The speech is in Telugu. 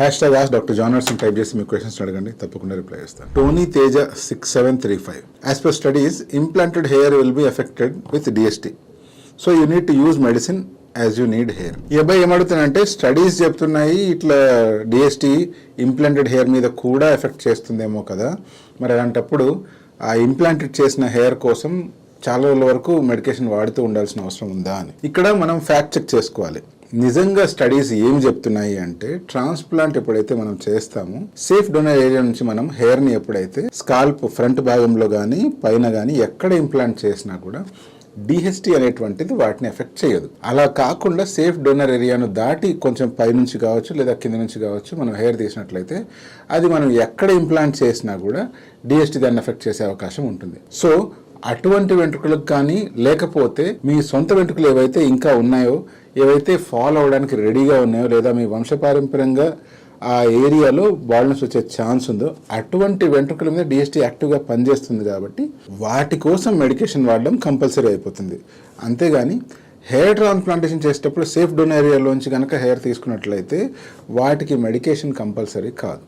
Hashtag ask doctor John nursing type చేసి మీ క్వశ్చన్స్ అడగండి, తప్పకుండా రిప్లై చేస్తాను. Tony Teja 6735. As per studies implanted hair will be affected with DST, so you need to use medicine as you need hair. ఈ అబ్బాయి ఏమడుగుతున్నాయంటే స్టడీస్ చెప్తున్నాయి ఇట్లా డిఎస్టీ ఇంప్లాంటెడ్ హెయిర్ మీద కూడా ఎఫెక్ట్ చేస్తుందేమో కదా, మరి అలాంటప్పుడు ఆ ఇంప్లాంటెడ్ చేసిన హెయిర్ కోసం చాలా రోజుల వరకు మెడికేషన్ వాడుతూ ఉండాల్సిన అవసరం ఉందా అని ఇక్కడ మనం ఫ్యాక్ట్ చెక్ చేసుకోవాలి. నిజంగా స్టడీస్ ఏం చెప్తున్నాయి అంటే ట్రాన్స్ప్లాంట్ ఎప్పుడైతే మనం చేస్తామో సేఫ్ డోనర్ ఏరియా నుంచి మనం హెయిర్ని ఎప్పుడైతే స్కాల్ప్ ఫ్రంట్ భాగంలో కానీ పైన కానీ ఎక్కడ ఇంప్లాంట్ చేసినా కూడా డిహెచ్టీ అనేటువంటిది వాటిని ఎఫెక్ట్ చేయదు. అలా కాకుండా సేఫ్ డోనర్ ఏరియాను దాటి కొంచెం పైనుంచి కావచ్చు లేదా కింద నుంచి కావచ్చు మనం హెయిర్ తీసినట్లయితే అది మనం ఎక్కడ ఇంప్లాంట్ చేసినా కూడా డిహెచ్టీ దాన్ని ఎఫెక్ట్ చేసే అవకాశం ఉంటుంది. సో అటువంటి వెంట్రుకలకు కానీ లేకపోతే మీ సొంత వెంట్రుకలు ఏవైతే ఇంకా ఉన్నాయో, ఏవైతే ఫాల్ అవ్వడానికి రెడీగా ఉన్నాయో, లేదా మీ వంశపారంపర్యంగా ఆ ఏరియాలో బాల్నెస్ వచ్చే ఛాన్స్ ఉందో అటువంటి వెంట్రుకల మీద డిఎస్టీ యాక్టివ్గా పనిచేస్తుంది కాబట్టి వాటి కోసం మెడికేషన్ వాడడం కంపల్సరీ అయిపోతుంది. అంతేగాని హెయిర్ ట్రాన్స్ప్లాంటేషన్ చేసేటప్పుడు సేఫ్ డోనర్ ఏరియాలోంచి కనుక హెయిర్ తీసుకున్నట్లయితే వాటికి మెడికేషన్ కంపల్సరీ కాదు.